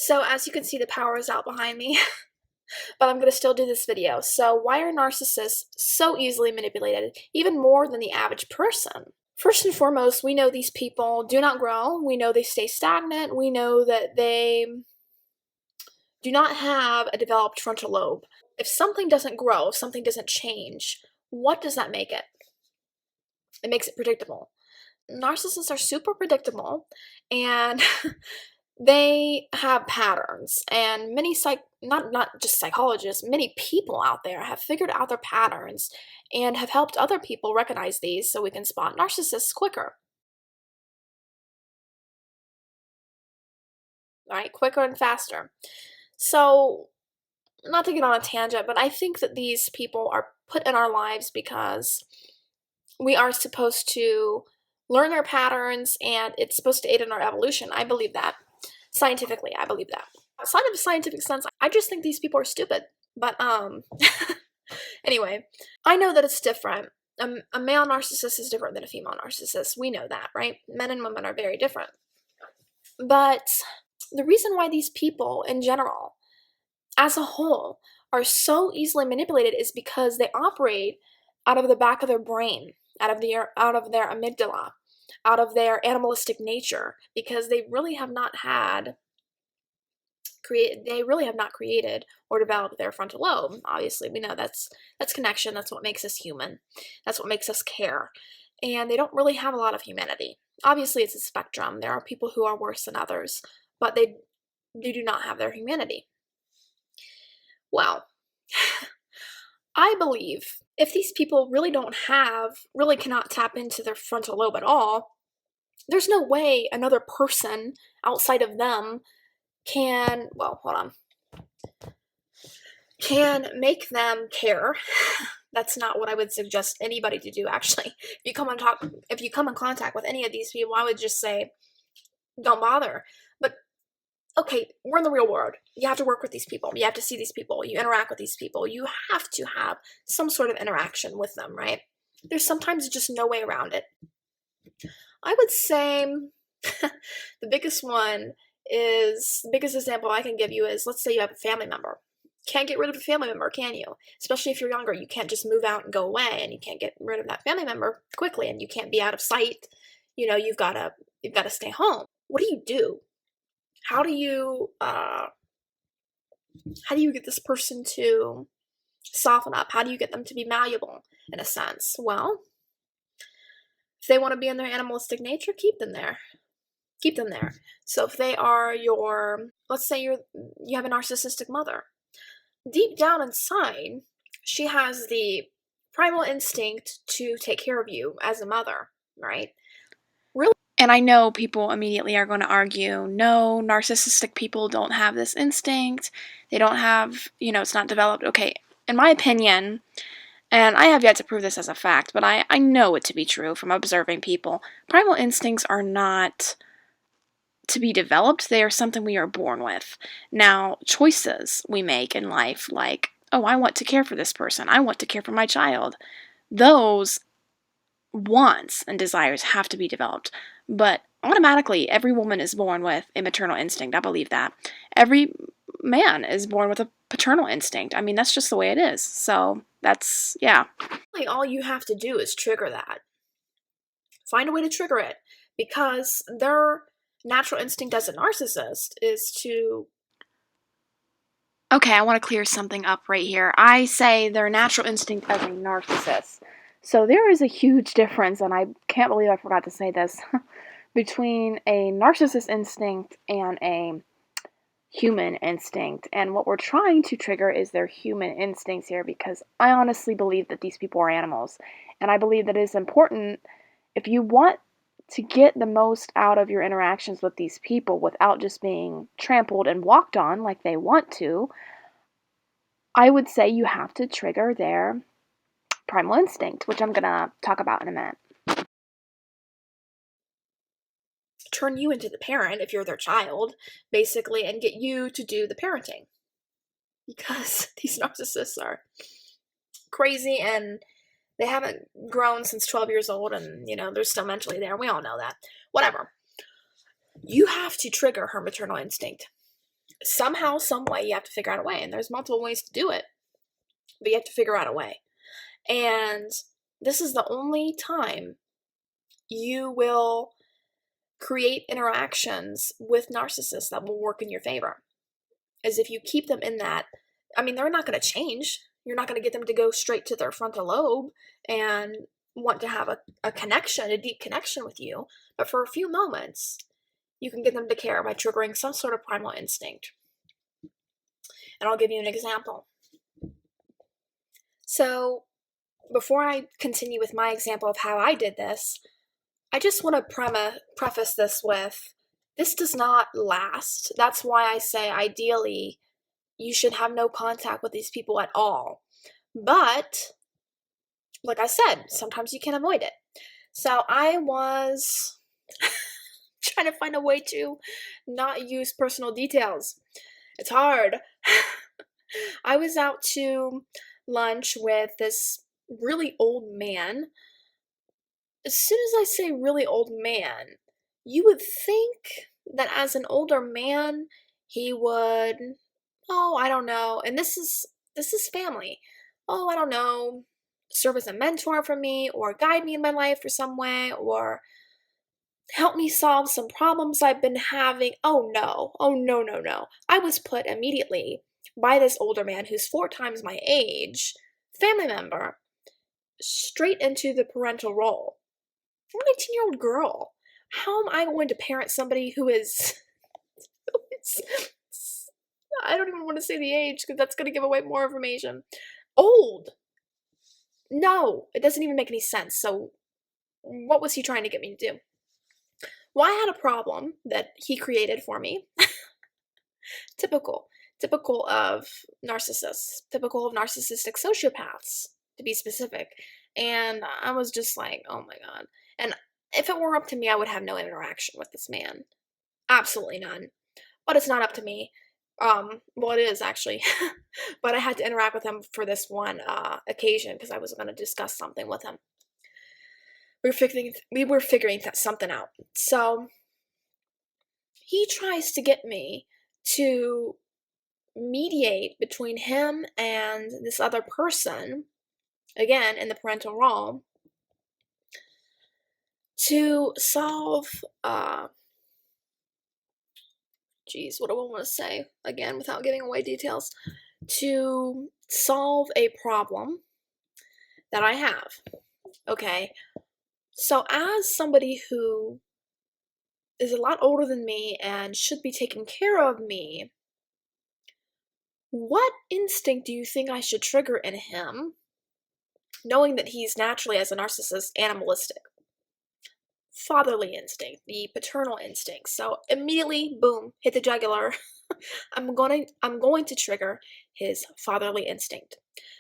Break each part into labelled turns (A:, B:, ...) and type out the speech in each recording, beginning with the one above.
A: So as you can see, the power is out behind me, but I'm going to still do this video. So why are narcissists so easily manipulated, even more than the average person? First and foremost, we know these people do not grow. We know they stay stagnant. We know that they do not have a developed frontal lobe. If something doesn't grow, if something doesn't change, what does that make it? It makes it predictable. Narcissists are super predictable, and they have patterns, and many not just psychologists, many people out there have figured out their patterns and have helped other people recognize these so we can spot narcissists quicker. All right, quicker and faster. So, not to get on a tangent, but I think that these people are put in our lives because we are supposed to learn their patterns and it's supposed to aid in our evolution. I believe that. Scientifically, I believe that. Outside of a scientific sense, I just think these people are stupid. But, anyway, I know that it's different. A male narcissist is different than a female narcissist. We know that, right? Men and women are very different. But the reason why these people, in general, as a whole, are so easily manipulated is because they operate out of the back of their brain, out of their amygdala, out of their animalistic nature, because they really have not created or developed their frontal lobe. Obviously, we know that's connection. That's what makes us human. That's what makes us care. And they don't really have a lot of humanity. Obviously, it's a spectrum. There are people who are worse than others, but they do not have their humanity. Well, I believe if these people really cannot tap into their frontal lobe at all, there's no way another person outside of them can make them care. That's not what I would suggest anybody to do, actually. If you come in contact with any of these people, I would just say, don't bother. But okay, we're in the real world. You have to work with these people. You have to see these people. You interact with these people. You have to have some sort of interaction with them, right? There's sometimes just no way around it. I would say the biggest example I can give you is, let's say you have a family member. Can't get rid of a family member, can you? Especially if you're younger. You can't just move out and go away, and you can't get rid of that family member quickly, and you can't be out of sight. You've got to stay home. What do? How do you get this person to soften up? How do you get them to be malleable, in a sense? Well, if they want to be in their animalistic nature, keep them there. So if they are let's say you have a narcissistic mother. Deep down inside, she has the primal instinct to take care of you as a mother, right? Really? And I know people immediately are going to argue, no, narcissistic people don't have this instinct. They don't have, it's not developed. Okay, in my opinion, and I have yet to prove this as a fact, but I know it to be true from observing people, primal instincts are not to be developed. They are something we are born with. Now, choices we make in life, like, oh, I want to care for this person. I want to care for my child. Those wants and desires have to be developed. But automatically, every woman is born with a maternal instinct. I believe that. Every man is born with a paternal instinct. I mean, that's just the way it is. So that's, yeah. Really, all you have to do is trigger that. Find a way to trigger it, because their natural instinct as a narcissist is to... Okay, I want to clear something up right here. I say their natural instinct as a narcissist. So there is a huge difference, and I can't believe I forgot to say this, between a narcissist instinct and a human instinct. And what we're trying to trigger is their human instincts here, because I honestly believe that these people are animals. And I believe that it is important, if you want to get the most out of your interactions with these people without just being trampled and walked on like they want to, I would say you have to trigger their primal instinct, which I'm going to talk about in a minute. Turn you into the parent if you're their child, basically, and get you to do the parenting. Because these narcissists are crazy, and they haven't grown since 12 years old, and, they're still mentally there. We all know that. Whatever. You have to trigger her maternal instinct. Somehow, some way, you have to figure out a way. And there's multiple ways to do it, but you have to figure out a way. And this is the only time you will create interactions with narcissists that will work in your favor. Is if you keep them in that, I mean, they're not going to change. You're not going to get them to go straight to their frontal lobe and want to have a connection, a deep connection with you. But for a few moments, you can get them to care by triggering some sort of primal instinct. And I'll give you an example. So, before I continue with my example of how I did this, I just want to preface this with, this does not last. That's why I say ideally you should have no contact with these people at all. But, like I said, sometimes you can avoid it. So I was trying to find a way to not use personal details. It's hard. I was out to lunch with this really old man. As soon as I say really old man, you would think that as an older man, he would, oh, I don't know, and this is family. Oh, I don't know, serve as a mentor for me, or guide me in my life for some way, or help me solve some problems I've been having. Oh no, no. I was put immediately by this older man who's 4 times my age, family member, straight into the parental role. I'm an 18-year-old girl. How am I going to parent somebody who is, I don't even want to say the age because that's going to give away more information. Old. No, it doesn't even make any sense. So what was he trying to get me to do? Well, I had a problem that he created for me. Typical of narcissists, typical of narcissistic sociopaths, to be specific. And I was just like, oh my God. And if it were up to me, I would have no interaction with this man. Absolutely none. But it's not up to me. Well, it is actually. But I had to interact with him for this one occasion because I was going to discuss something with him. We were figuring something out. So he tries to get me to mediate between him and this other person, again in the parental role, to solve what do I want to say again without giving away details, to solve a problem that I have. Okay, so as somebody who is a lot older than me and should be taking care of me, what instinct do you think I should trigger in him, knowing that he's naturally, as a narcissist, animalistic? Fatherly instinct, the paternal instinct. So immediately, boom, hit the jugular. I'm going to trigger his fatherly instinct.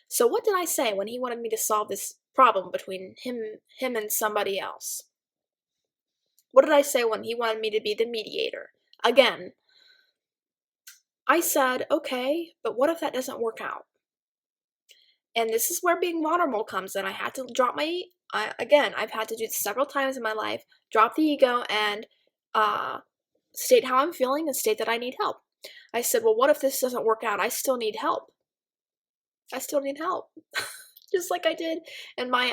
A: So what did I say when he wanted me to solve this problem between him and somebody else? What did I say when he wanted me to be the mediator? Again, I said, okay, but what if that doesn't work out? And this is where being vulnerable comes in. I had to drop I've had to do this several times in my life, drop the ego and state how I'm feeling and state that I need help. I said, well, what if this doesn't work out? I still need help. Just like I did in my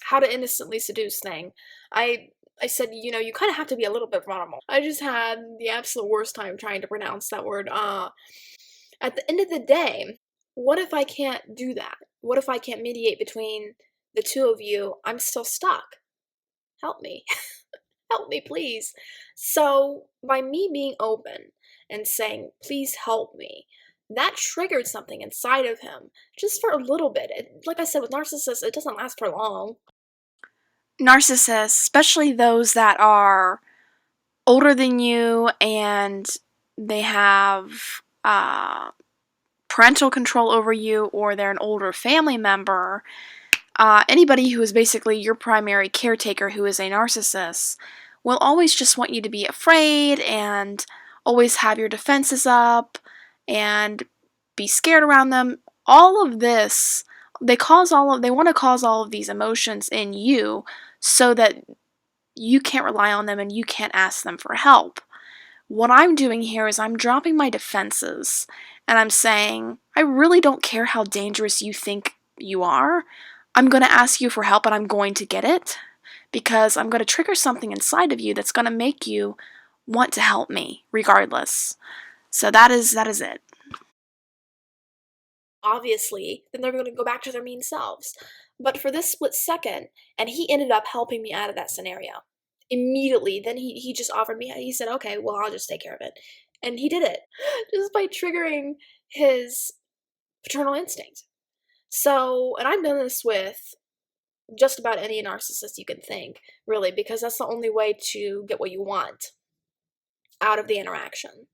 A: how to innocently seduce thing. I said, you kind of have to be a little bit vulnerable. I just had the absolute worst time trying to pronounce that word. At the end of the day, what if I can't do that? What if I can't mediate between the two of you? I'm still stuck. Help me. Help me, please. So by me being open and saying, please help me, that triggered something inside of him just for a little bit. Like I said, with narcissists, it doesn't last for long. Narcissists, especially those that are older than you and they have parental control over you, or they're an older family member, anybody who is basically your primary caretaker who is a narcissist will always just want you to be afraid and always have your defenses up and be scared around them. All of this, they want to cause all of these emotions in you so that you can't rely on them and you can't ask them for help. What I'm doing here is I'm dropping my defenses, and I'm saying, I really don't care how dangerous you think you are. I'm going to ask you for help, and I'm going to get it, because I'm going to trigger something inside of you that's going to make you want to help me, regardless. So that is it. Obviously, then they're going to go back to their mean selves. But for this split second, and he ended up helping me out of that scenario immediately. Then he just offered me, he said, okay, well, I'll just take care of it. And he did it just by triggering his paternal instinct. So, and I've done this with just about any narcissist you can think, really, because that's the only way to get what you want out of the interaction.